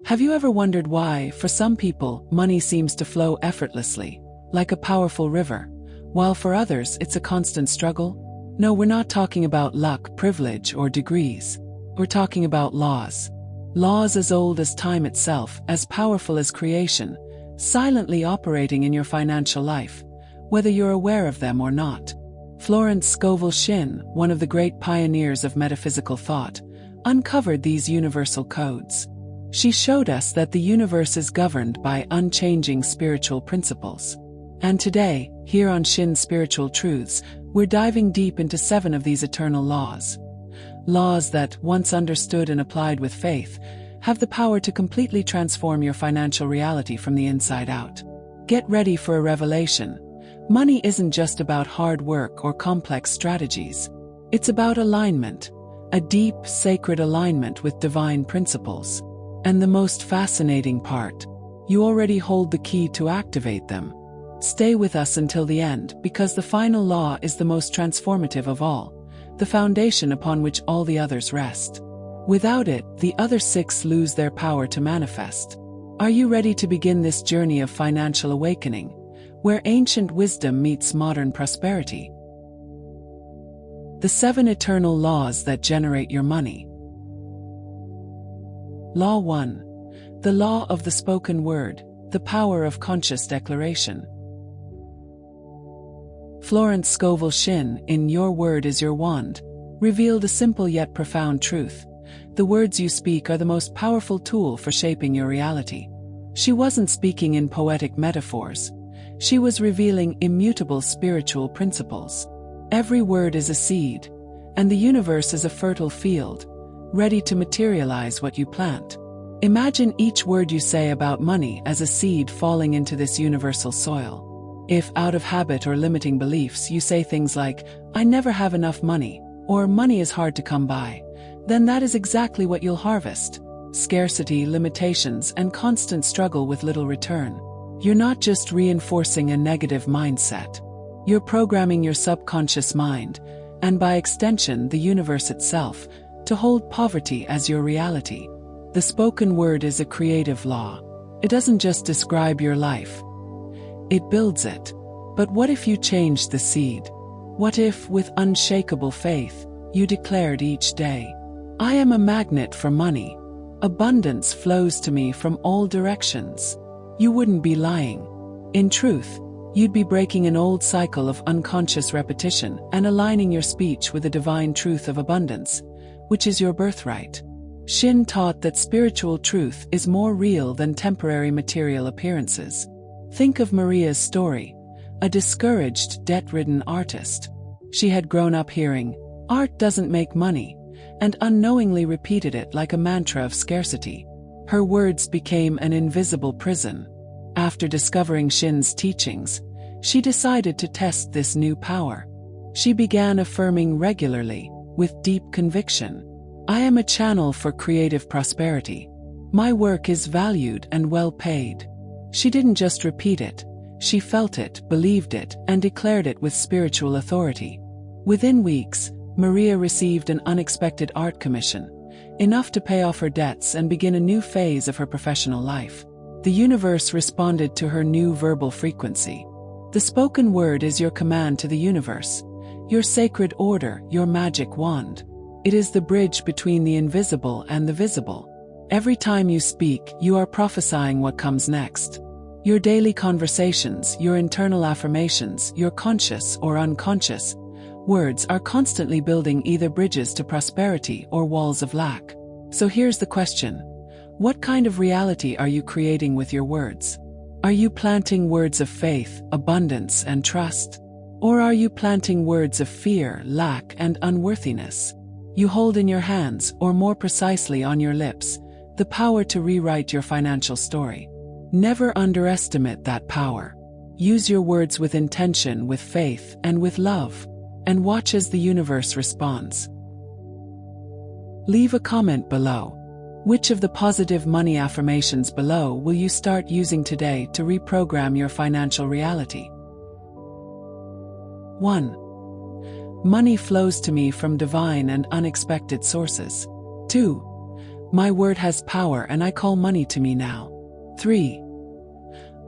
Have you ever wondered why, for some people, money seems to flow effortlessly, like a powerful river, while for others it's a constant struggle? No, we're not talking about luck, privilege, or degrees. We're talking about laws. Laws as old as time itself, as powerful as creation, silently operating in your financial life, whether you're aware of them or not. Florence Scovel Shinn, one of the great pioneers of metaphysical thought, uncovered these universal codes. She showed us that the universe is governed by unchanging spiritual principles. And today, here on Shinn's Spiritual Truths, we're diving deep into 7 of these eternal laws. Laws that, once understood and applied with faith, have the power to completely transform your financial reality from the inside out. Get ready for a revelation. Money isn't just about hard work or complex strategies. It's about alignment, a deep, sacred alignment with divine principles. And the most fascinating part, you already hold the key to activate them. Stay with us until the end, because the final law is the most transformative of all, the foundation upon which all the others rest. Without it, the other 6 lose their power to manifest. Are you ready to begin this journey of financial awakening, where ancient wisdom meets modern prosperity? The 7 eternal laws that generate your money. Law 1. The law of the spoken word, the power of conscious declaration. Florence Scovel Shinn, in Your Word is Your Wand, revealed a simple yet profound truth. The words you speak are the most powerful tool for shaping your reality. She wasn't speaking in poetic metaphors. She was revealing immutable spiritual principles. Every word is a seed, and the universe is a fertile field, ready to materialize what you plant. Imagine each word you say about money as a seed falling into this universal soil. If, out of habit or limiting beliefs, you say things like, "I never have enough money," or "money is hard to come by," then that is exactly what you'll harvest: scarcity, limitations, and constant struggle with little return. You're not just reinforcing a negative mindset. You're programming your subconscious mind, and by extension the universe itself, to hold poverty as your reality. The spoken word is a creative law. It doesn't just describe your life. It builds it. But what if you changed the seed? What if, with unshakable faith, you declared each day, "I am a magnet for money. Abundance flows to me from all directions"? You wouldn't be lying. In truth, you'd be breaking an old cycle of unconscious repetition and aligning your speech with the divine truth of abundance, which is your birthright. Shinn taught that spiritual truth is more real than temporary material appearances. Think of Maria's story, a discouraged, debt-ridden artist. She had grown up hearing, "Art doesn't make money," and unknowingly repeated it like a mantra of scarcity. Her words became an invisible prison. After discovering Shinn's teachings, she decided to test this new power. She began affirming regularly, with deep conviction, "I am a channel for creative prosperity. My work is valued and well paid." She didn't just repeat it, she felt it, believed it, and declared it with spiritual authority. Within weeks, Maria received an unexpected art commission, enough to pay off her debts and begin a new phase of her professional life. The universe responded to her new verbal frequency. The spoken word is your command to the universe, your sacred order, your magic wand. It is the bridge between the invisible and the visible. Every time you speak, you are prophesying what comes next. Your daily conversations, your internal affirmations, your conscious or unconscious words are constantly building either bridges to prosperity or walls of lack. So here's the question: what kind of reality are you creating with your words? Are you planting words of faith, abundance, and trust? Or are you planting words of fear, lack, and unworthiness? You hold in your hands, or more precisely on your lips, the power to rewrite your financial story. Never underestimate that power. Use your words with intention, with faith, and with love, and watch as the universe responds. Leave a comment below. Which of the positive money affirmations below will you start using today to reprogram your financial reality? 1. Money flows to me from divine and unexpected sources. 2. My word has power and I call money to me now. 3.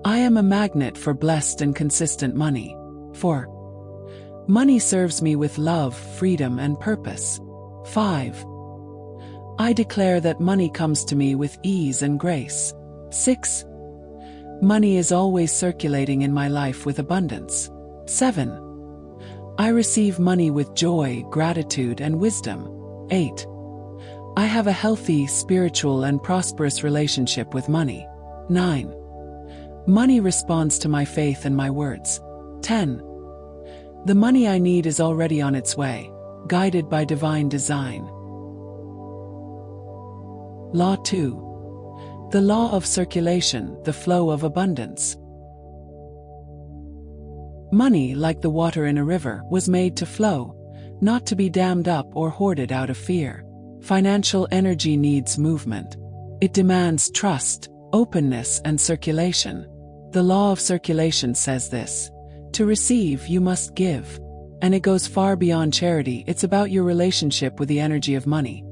I am a magnet for blessed and consistent money. 4. Money serves me with love, freedom, and purpose. 5. I declare that money comes to me with ease and grace. 6. Money is always circulating in my life with abundance. 7. I receive money with joy, gratitude, and wisdom. 8. I have a healthy, spiritual, and prosperous relationship with money. 9. Money responds to my faith and my words. 10. The money I need is already on its way, guided by divine design. Law 2. The law of circulation, the flow of abundance. Money, like the water in a river, was made to flow, not to be dammed up or hoarded out of fear. Financial energy needs movement. It demands trust, openness, and circulation. The law of circulation says this: to receive, you must give. And it goes far beyond charity. It's about your relationship with the energy of money.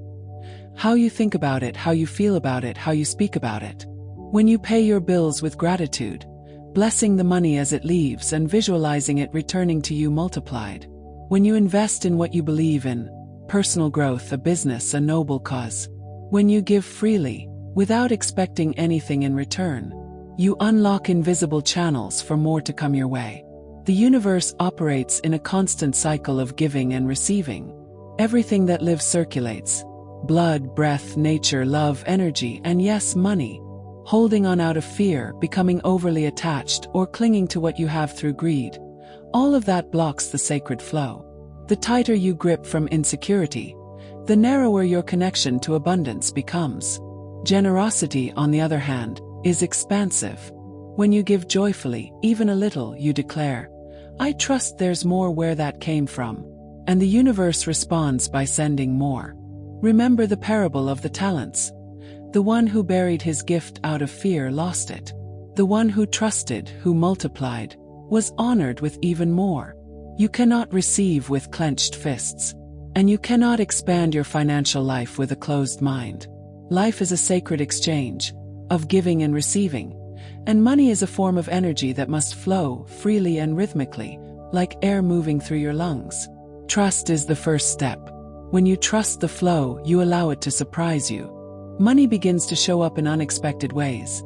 How you think about it, how you feel about it, how you speak about it. When you pay your bills with gratitude, blessing the money as it leaves and visualizing it returning to you multiplied. When you invest in what you believe in, personal growth, a business, a noble cause. When you give freely, without expecting anything in return, you unlock invisible channels for more to come your way. The universe operates in a constant cycle of giving and receiving. Everything that lives circulates: blood, breath, nature, love, energy, and yes, money. Holding on out of fear, becoming overly attached, or clinging to what you have through greed. All of that blocks the sacred flow. The tighter you grip from insecurity, the narrower your connection to abundance becomes. Generosity, on the other hand, is expansive. When you give joyfully, even a little, you declare, I trust there's more where that came from. And the universe responds by sending more. Remember the parable of the talents. The one who buried his gift out of fear lost it. The one who trusted, who multiplied, was honored with even more. You cannot receive with clenched fists. And you cannot expand your financial life with a closed mind. Life is a sacred exchange of giving and receiving, and money is a form of energy that must flow freely and rhythmically, like air moving through your lungs. Trust is the first step. When you trust the flow, you allow it to surprise you. Money begins to show up in unexpected ways.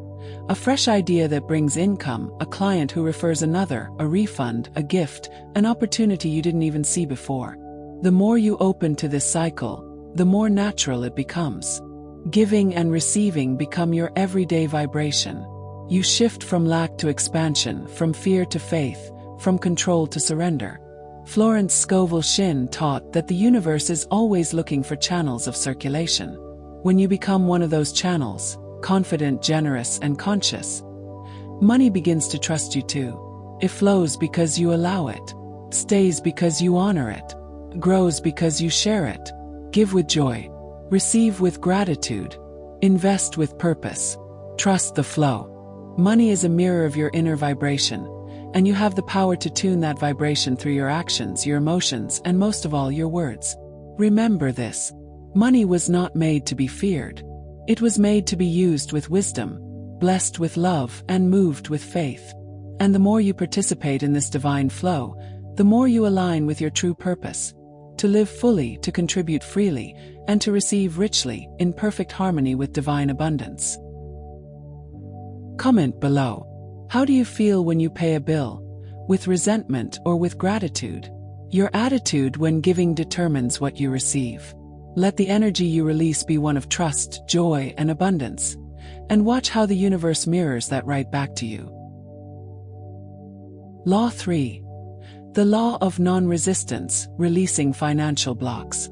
A fresh idea that brings income, a client who refers another, a refund, a gift, an opportunity you didn't even see before. The more you open to this cycle, the more natural it becomes. Giving and receiving become your everyday vibration. You shift from lack to expansion, from fear to faith, from control to surrender. Florence Scovel Shinn taught that the universe is always looking for channels of circulation. When you become one of those channels, confident, generous, and conscious, money begins to trust you too. It flows because you allow it, stays because you honor it, grows because you share it. Give with joy. Receive with gratitude. Invest with purpose. Trust the flow. Money is a mirror of your inner vibration, and you have the power to tune that vibration through your actions, your emotions, and most of all, your words. Remember this: money was not made to be feared. It was made to be used with wisdom, blessed with love, and moved with faith. And the more you participate in this divine flow, the more you align with your true purpose: to live fully, to contribute freely, and to receive richly, in perfect harmony with divine abundance. Comment below. How do you feel when you pay a bill? With resentment or with gratitude? Your attitude when giving determines what you receive. Let the energy you release be one of trust, joy, and abundance, and watch how the universe mirrors that right back to you. Law 3. The law of non-resistance, releasing financial blocks.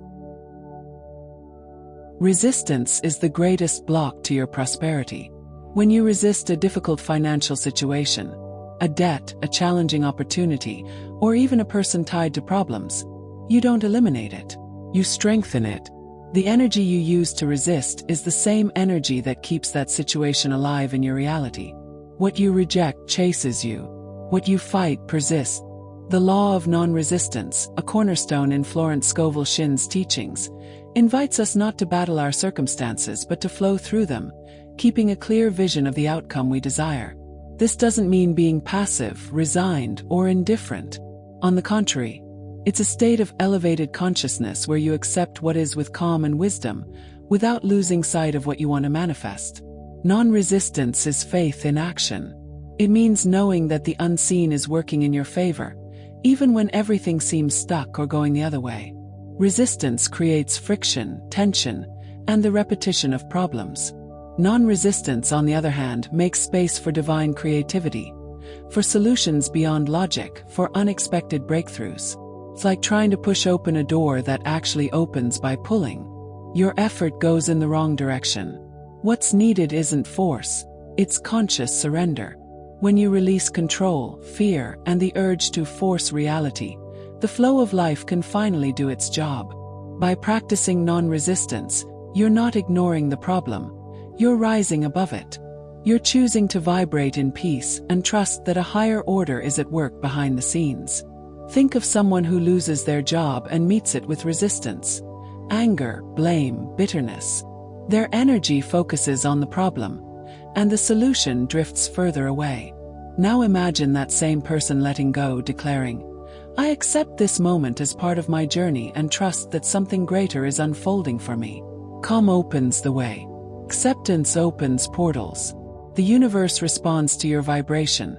Resistance is the greatest block to your prosperity. When you resist a difficult financial situation, a debt, a challenging opportunity, or even a person tied to problems, you don't eliminate it. You strengthen it. The energy you use to resist is the same energy that keeps that situation alive in your reality. What you reject chases you. What you fight persists. The law of non-resistance, a cornerstone in Florence Scovel Shinn's teachings, invites us not to battle our circumstances but to flow through them, keeping a clear vision of the outcome we desire. This doesn't mean being passive, resigned, or indifferent. On the contrary, it's a state of elevated consciousness where you accept what is with calm and wisdom, without losing sight of what you want to manifest. Non-resistance is faith in action. It means knowing that the unseen is working in your favor, even when everything seems stuck or going the other way. Resistance creates friction, tension, and the repetition of problems. Non-resistance, on the other hand, makes space for divine creativity, for solutions beyond logic, for unexpected breakthroughs. It's like trying to push open a door that actually opens by pulling. Your effort goes in the wrong direction. What's needed isn't force, it's conscious surrender. When you release control, fear, and the urge to force reality, the flow of life can finally do its job. By practicing non-resistance, you're not ignoring the problem, you're rising above it. You're choosing to vibrate in peace and trust that a higher order is at work behind the scenes. Think of someone who loses their job and meets it with resistance. Anger, blame, bitterness. Their energy focuses on the problem, and the solution drifts further away. Now imagine that same person letting go, declaring, "I accept this moment as part of my journey and trust that something greater is unfolding for me." Calm opens the way. Acceptance opens portals. The universe responds to your vibration,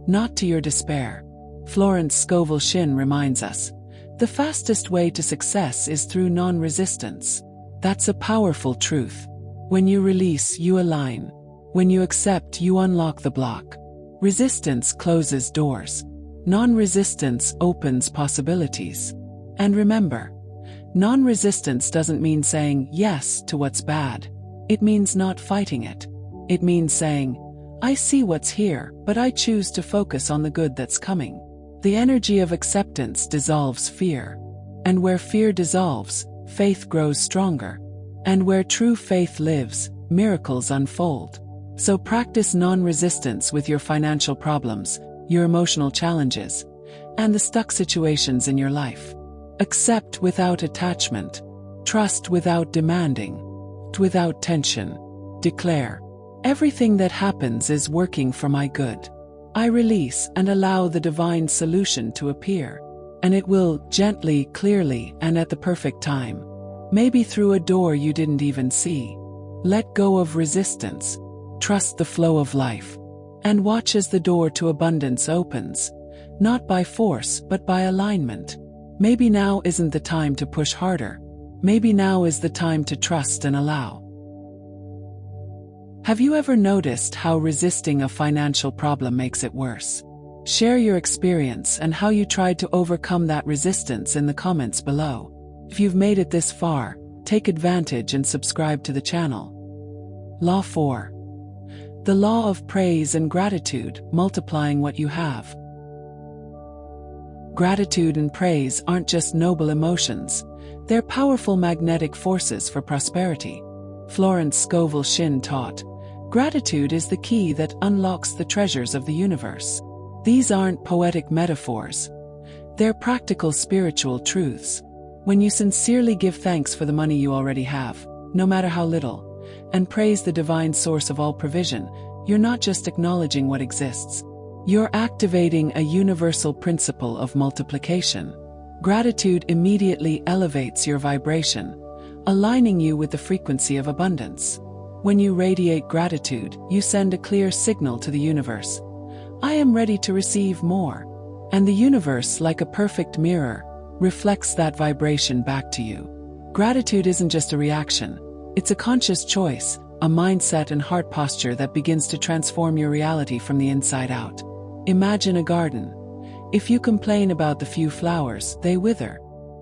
not to your despair. Florence Scovel Shinn reminds us, the fastest way to success is through non-resistance. That's a powerful truth. When you release, you align. When you accept, you unlock the block. Resistance closes doors. Non-resistance opens possibilities. And remember, non-resistance doesn't mean saying yes to what's bad. It means not fighting it. It means saying, "I see what's here, but I choose to focus on the good that's coming." The energy of acceptance dissolves fear. And where fear dissolves, faith grows stronger. And where true faith lives, miracles unfold. So practice non-resistance with your financial problems, your emotional challenges, and the stuck situations in your life. Accept without attachment. Trust without demanding. Without tension. Declare, "Everything that happens is working for my good." I release and allow the divine solution to appear. And it will, gently, clearly, and at the perfect time. Maybe through a door you didn't even see. Let go of resistance. Trust the flow of life. And watch as the door to abundance opens. Not by force, but by alignment. Maybe now isn't the time to push harder. Maybe now is the time to trust and allow. Have you ever noticed how resisting a financial problem makes it worse? Share your experience and how you tried to overcome that resistance in the comments below. If you've made it this far, take advantage and subscribe to the channel. Law 4. The law of praise and gratitude, multiplying what you have. Gratitude and praise aren't just noble emotions, they're powerful magnetic forces for prosperity. Florence Scovel Shinn taught, gratitude is the key that unlocks the treasures of the universe. These aren't poetic metaphors. They're practical spiritual truths. When you sincerely give thanks for the money you already have, no matter how little, and praise the divine source of all provision, you're not just acknowledging what exists. You're activating a universal principle of multiplication. Gratitude immediately elevates your vibration, aligning you with the frequency of abundance. When you radiate gratitude, you send a clear signal to the universe. I am ready to receive more. And the universe, like a perfect mirror, reflects that vibration back to you. Gratitude isn't just a reaction. It's a conscious choice, a mindset and heart posture that begins to transform your reality from the inside out. Imagine a garden. If you complain about the few flowers, they wither.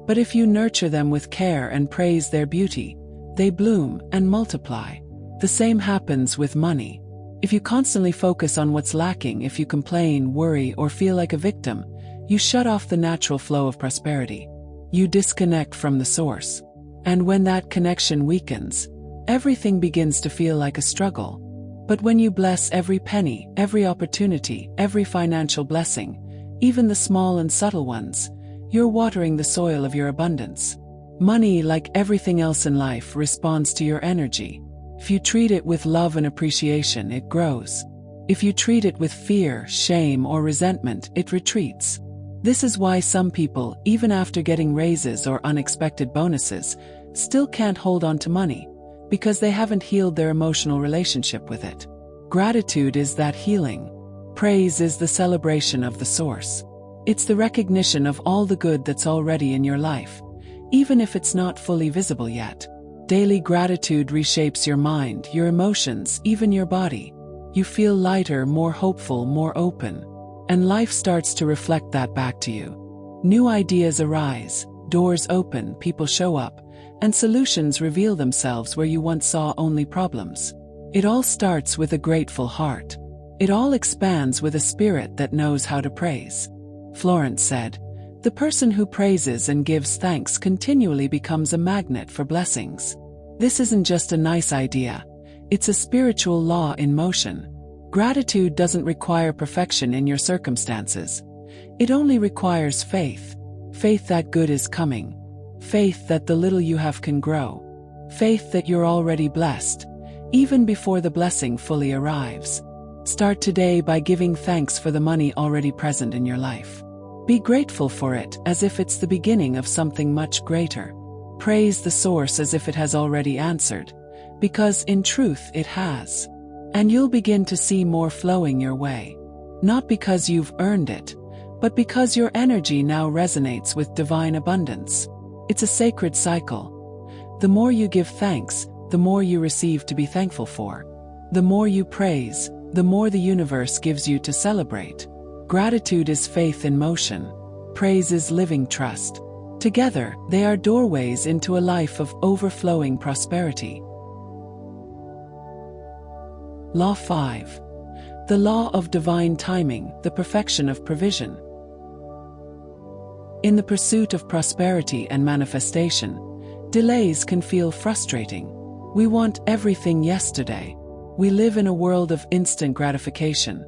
But if you nurture them with care and praise their beauty, they bloom and multiply. The same happens with money. If you constantly focus on what's lacking, if you complain, worry, or feel like a victim, you shut off the natural flow of prosperity. You disconnect from the source. And when that connection weakens, everything begins to feel like a struggle. But when you bless every penny, every opportunity, every financial blessing, even the small and subtle ones. You're watering the soil of your abundance. Money, like everything else in life, responds to your energy. If you treat it with love and appreciation, it grows. If you treat it with fear, shame, or resentment, it retreats. This is why some people, even after getting raises or unexpected bonuses, still can't hold on to money, because they haven't healed their emotional relationship with it. Gratitude is that healing. Praise is the celebration of the source. It's the recognition of all the good that's already in your life, even if it's not fully visible yet. Daily gratitude reshapes your mind, your emotions, even your body. You feel lighter, more hopeful, more open. And life starts to reflect that back to you. New ideas arise, doors open, people show up, and solutions reveal themselves where you once saw only problems. It all starts with a grateful heart. It all expands with a spirit that knows how to praise. Florence said, "The person who praises and gives thanks continually becomes a magnet for blessings." This isn't just a nice idea. It's a spiritual law in motion. Gratitude doesn't require perfection in your circumstances. It only requires faith. Faith that good is coming. Faith that the little you have can grow. Faith that you're already blessed, even before the blessing fully arrives. Start today by giving thanks for the money already present in your life. Be grateful for it as if it's the beginning of something much greater. Praise the source as if it has already answered, because in truth it has. And you'll begin to see more flowing your way. Not because you've earned it, but because your energy now resonates with divine abundance. It's a sacred cycle. The more you give thanks, the more you receive to be thankful for. The more you praise, the more the universe gives you to celebrate. Gratitude is faith in motion. Praise is living trust. Together, they are doorways into a life of overflowing prosperity. Law 5. The law of divine timing, the perfection of provision. In the pursuit of prosperity and manifestation, delays can feel frustrating. We want everything yesterday. We live in a world of instant gratification.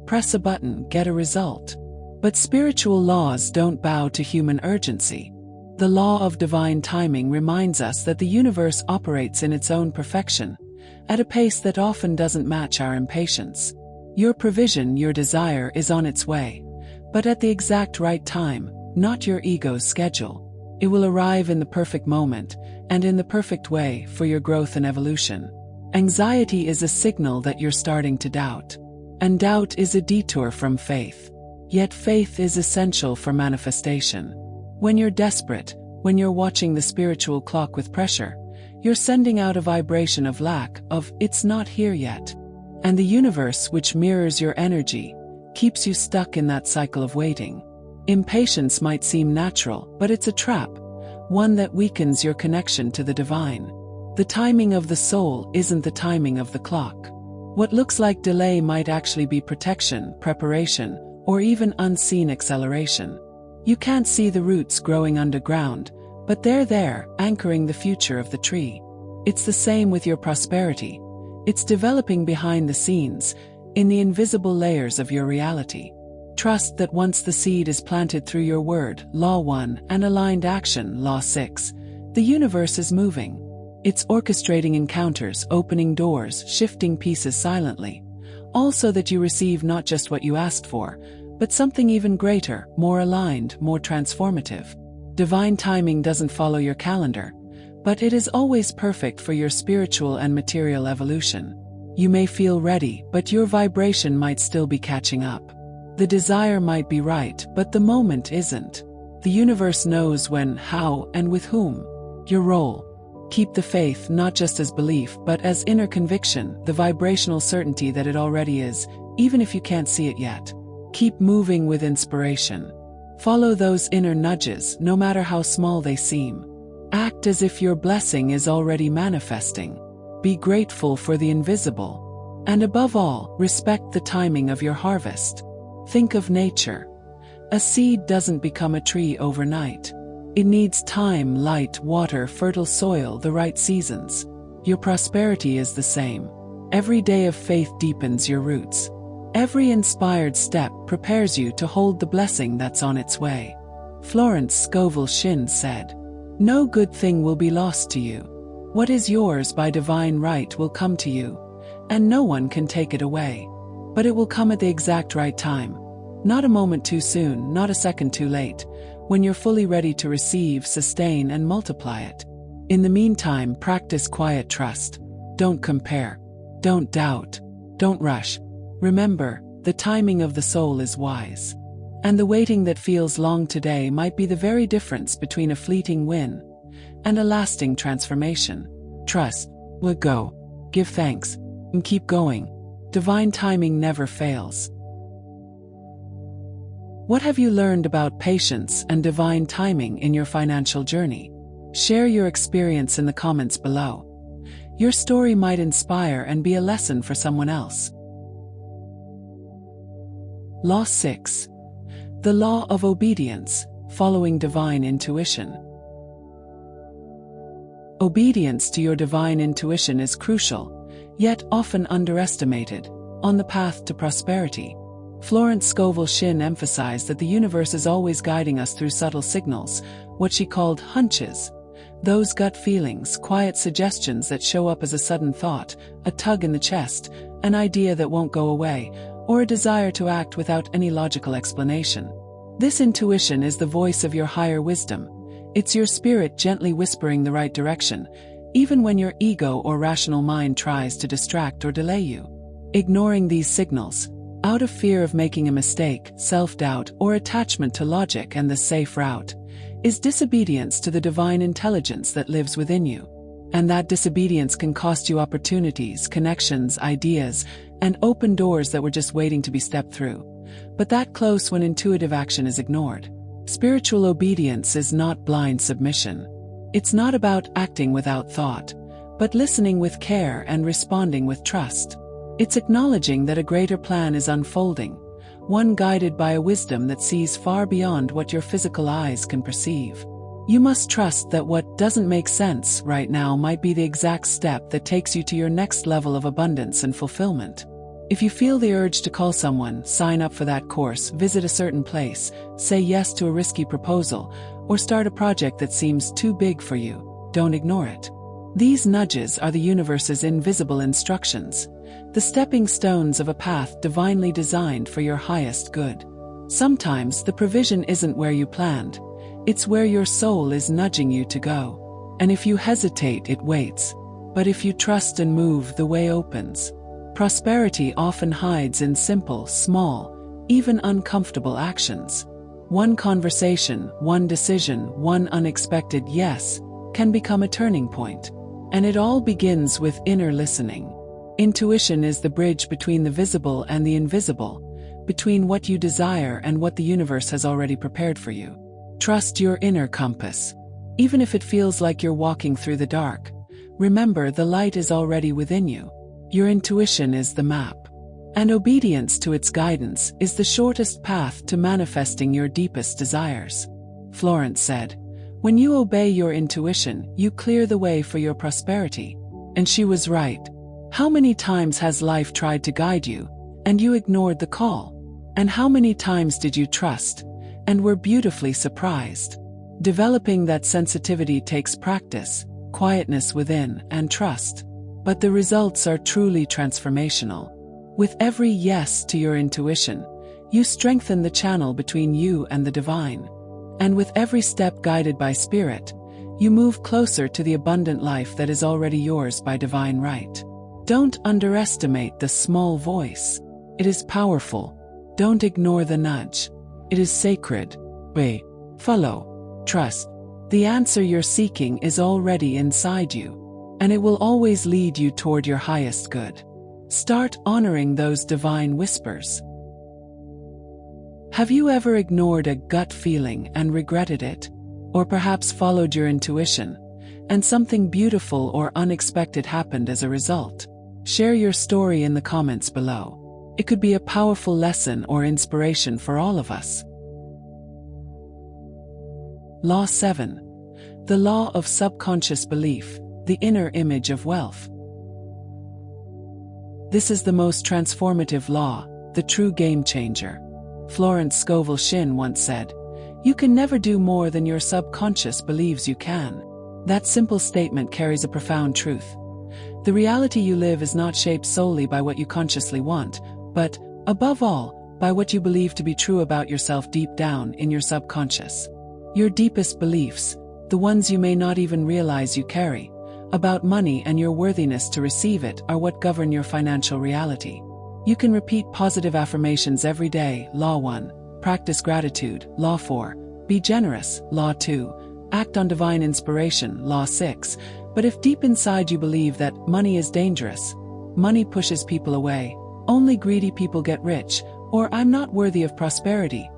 Press a button, get a result. But spiritual laws don't bow to human urgency. The law of divine timing reminds us that the universe operates in its own perfection, at a pace that often doesn't match our impatience. Your provision, your desire, is on its way, but at the exact right time, not your ego's schedule. It will arrive in the perfect moment, and in the perfect way for your growth and evolution. Anxiety is a signal that you're starting to doubt. And doubt is a detour from faith. Yet faith is essential for manifestation. When you're desperate, when you're watching the spiritual clock with pressure, you're sending out a vibration of lack, of "it's not here yet." And the universe, which mirrors your energy, keeps you stuck in that cycle of waiting. Impatience might seem natural, but it's a trap, one that weakens your connection to the divine. The timing of the soul isn't the timing of the clock. What looks like delay might actually be protection, preparation, or even unseen acceleration. You can't see the roots growing underground, but they're there, anchoring the future of the tree. It's the same with your prosperity. It's developing behind the scenes, in the invisible layers of your reality. Trust that once the seed is planted through your word, Law 1, and aligned action, Law 6, the universe is moving. It's orchestrating encounters, opening doors, shifting pieces silently, all so that you receive not just what you asked for, but something even greater, more aligned, more transformative. Divine timing doesn't follow your calendar, but it is always perfect for your spiritual and material evolution. You may feel ready, but your vibration might still be catching up. The desire might be right, but the moment isn't. The universe knows when, how, and with whom. Your role: keep the faith not just as belief but as inner conviction, the vibrational certainty that it already is, even if you can't see it yet. Keep moving with inspiration. Follow those inner nudges, no matter how small they seem. Act as if your blessing is already manifesting. Be grateful for the invisible. And above all, respect the timing of your harvest. Think of nature. A seed doesn't become a tree overnight. It needs time, light, water, fertile soil, the right seasons. Your prosperity is the same. Every day of faith deepens your roots. Every inspired step prepares you to hold the blessing that's on its way. Florence Scovel Shinn said, "No good thing will be lost to you. What is yours by divine right will come to you, and no one can take it away. But it will come at the exact right time. Not a moment too soon, not a second too late, when you're fully ready to receive, sustain, and multiply it. In the meantime, practice quiet trust. Don't compare. Don't doubt. Don't rush. Remember, the timing of the soul is wise. And the waiting that feels long today might be the very difference between a fleeting win and a lasting transformation. Trust, let go, give thanks, and keep going. Divine timing never fails." What have you learned about patience and divine timing in your financial journey? Share your experience in the comments below. Your story might inspire and be a lesson for someone else. Law 6. The law of obedience, following divine intuition. Obedience to your divine intuition is crucial, yet often underestimated, on the path to prosperity. Florence Scovel Shinn emphasized that the universe is always guiding us through subtle signals, what she called hunches. Those gut feelings, quiet suggestions that show up as a sudden thought, a tug in the chest, an idea that won't go away, or a desire to act without any logical explanation. This intuition is the voice of your higher wisdom. It's your spirit gently whispering the right direction, even when your ego or rational mind tries to distract or delay you. Ignoring these signals, out of fear of making a mistake, self-doubt, or attachment to logic and the safe route, is disobedience to the divine intelligence that lives within you. And that disobedience can cost you opportunities, connections, ideas, and open doors that were just waiting to be stepped through. But that close when intuitive action is ignored. Spiritual obedience is not blind submission. It's not about acting without thought, but listening with care and responding with trust. It's acknowledging that a greater plan is unfolding, one guided by a wisdom that sees far beyond what your physical eyes can perceive. You must trust that what doesn't make sense right now might be the exact step that takes you to your next level of abundance and fulfillment. If you feel the urge to call someone, sign up for that course, visit a certain place, say yes to a risky proposal, or start a project that seems too big for you, don't ignore it. These nudges are the universe's invisible instructions, the stepping stones of a path divinely designed for your highest good. Sometimes the provision isn't where you planned, it's where your soul is nudging you to go. And if you hesitate, it waits. But if you trust and move, the way opens. Prosperity often hides in simple, small, even uncomfortable actions. One conversation, one decision, one unexpected yes, can become a turning point. And it all begins with inner listening. Intuition is the bridge between the visible and the invisible, between what you desire and what the universe has already prepared for you. Trust your inner compass. Even if it feels like you're walking through the dark, remember the light is already within you. Your intuition is the map, and obedience to its guidance is the shortest path to manifesting your deepest desires. Florence said, "When you obey your intuition, you clear the way for your prosperity." And she was right. How many times has life tried to guide you, and you ignored the call? And how many times did you trust, and were beautifully surprised? Developing that sensitivity takes practice, quietness within, and trust. But the results are truly transformational. With every yes to your intuition, you strengthen the channel between you and the divine. And with every step guided by spirit, you move closer to the abundant life that is already yours by divine right. Don't underestimate the small voice. It is powerful. Don't ignore the nudge. It is sacred. Obey, follow, trust. The answer you're seeking is already inside you, and it will always lead you toward your highest good. Start honoring those divine whispers. Have you ever ignored a gut feeling and regretted it? Or perhaps followed your intuition, and something beautiful or unexpected happened as a result? Share your story in the comments below. It could be a powerful lesson or inspiration for all of us. Law 7. The law of subconscious belief, the inner image of wealth. This is the most transformative law, the true game changer. Florence Scovel Shinn once said, "You can never do more than your subconscious believes you can." That simple statement carries a profound truth. The reality you live is not shaped solely by what you consciously want, but, above all, by what you believe to be true about yourself deep down in your subconscious. Your deepest beliefs, the ones you may not even realize you carry, about money and your worthiness to receive it, are what govern your financial reality. You can repeat positive affirmations every day, Law 1, practice gratitude, Law 4, be generous, Law 2, act on divine inspiration, Law 6, but if deep inside you believe that money is dangerous, money pushes people away, only greedy people get rich, or I'm not worthy of prosperity,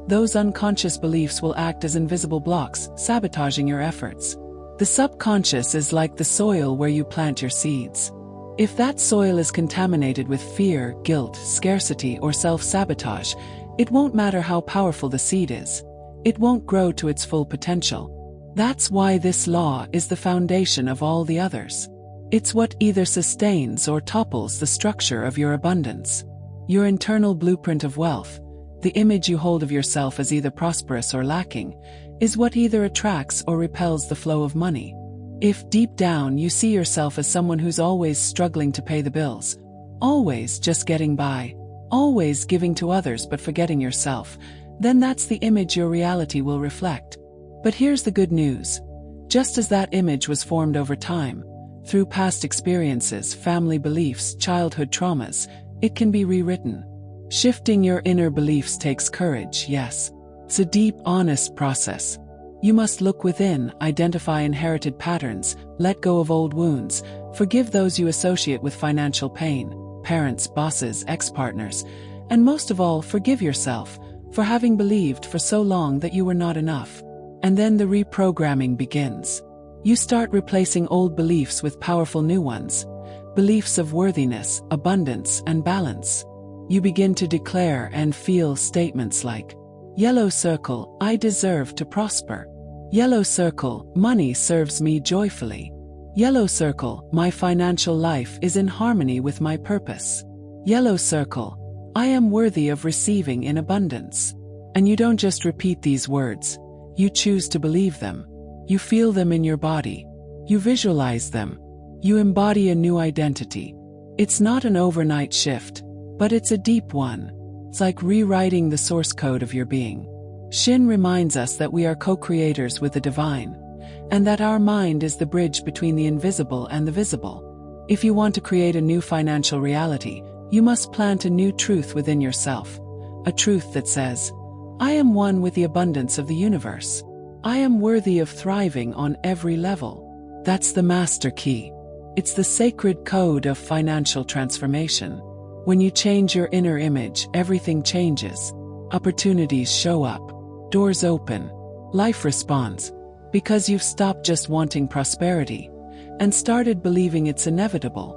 those unconscious beliefs will act as invisible blocks, sabotaging your efforts. The subconscious is like the soil where you plant your seeds. If that soil is contaminated with fear, guilt, scarcity, or self-sabotage, it won't matter how powerful the seed is. It won't grow to its full potential. That's why this law is the foundation of all the others. It's what either sustains or topples the structure of your abundance. Your internal blueprint of wealth, the image you hold of yourself as either prosperous or lacking, is what either attracts or repels the flow of money. If deep down you see yourself as someone who's always struggling to pay the bills, always just getting by, always giving to others but forgetting yourself, then that's the image your reality will reflect. But here's the good news. Just as that image was formed over time, through past experiences, family beliefs, childhood traumas, it can be rewritten. Shifting your inner beliefs takes courage, yes. It's a deep, honest process. You must look within, identify inherited patterns, let go of old wounds, forgive those you associate with financial pain, parents, bosses, ex-partners, and most of all, forgive yourself for having believed for so long that you were not enough. And then the reprogramming begins. You start replacing old beliefs with powerful new ones, beliefs of worthiness, abundance, and balance. You begin to declare and feel statements like, "Yellow circle, I deserve to prosper." "Yellow circle, money serves me joyfully." "Yellow circle, my financial life is in harmony with my purpose." "Yellow circle, I am worthy of receiving in abundance." And you don't just repeat these words, you choose to believe them. You feel them in your body. You visualize them. You embody a new identity. It's not an overnight shift, but it's a deep one. It's like rewriting the source code of your being. Shinn reminds us that we are co-creators with the divine, and that our mind is the bridge between the invisible and the visible. If you want to create a new financial reality, you must plant a new truth within yourself. A truth that says, I am one with the abundance of the universe. I am worthy of thriving on every level. That's the master key. It's the sacred code of financial transformation. When you change your inner image, everything changes. Opportunities show up. Doors open. Life responds. Because you've stopped just wanting prosperity and started believing it's inevitable.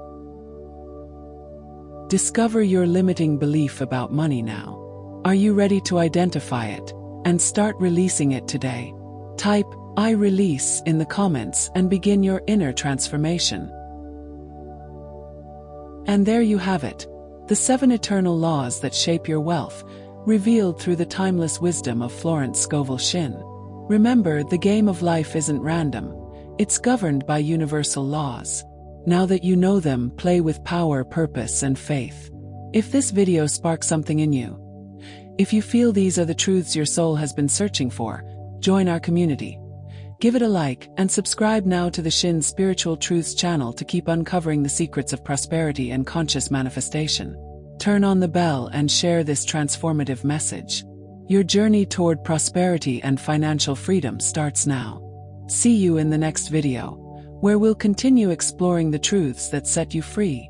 Discover your limiting belief about money now. Are you ready to identify it and start releasing it today? Type, "I release" in the comments and begin your inner transformation. And there you have it. The 7 eternal laws that shape your wealth, revealed through the timeless wisdom of Florence Scovel Shinn. Remember, the game of life isn't random. It's governed by universal laws. Now that you know them, play with power, purpose, and faith. If this video sparks something in you, if you feel these are the truths your soul has been searching for, join our community. Give it a like and subscribe now to the Shinn Spiritual Truths channel to keep uncovering the secrets of prosperity and conscious manifestation. Turn on the bell and share this transformative message. Your journey toward prosperity and financial freedom starts now. See you in the next video, where we'll continue exploring the truths that set you free.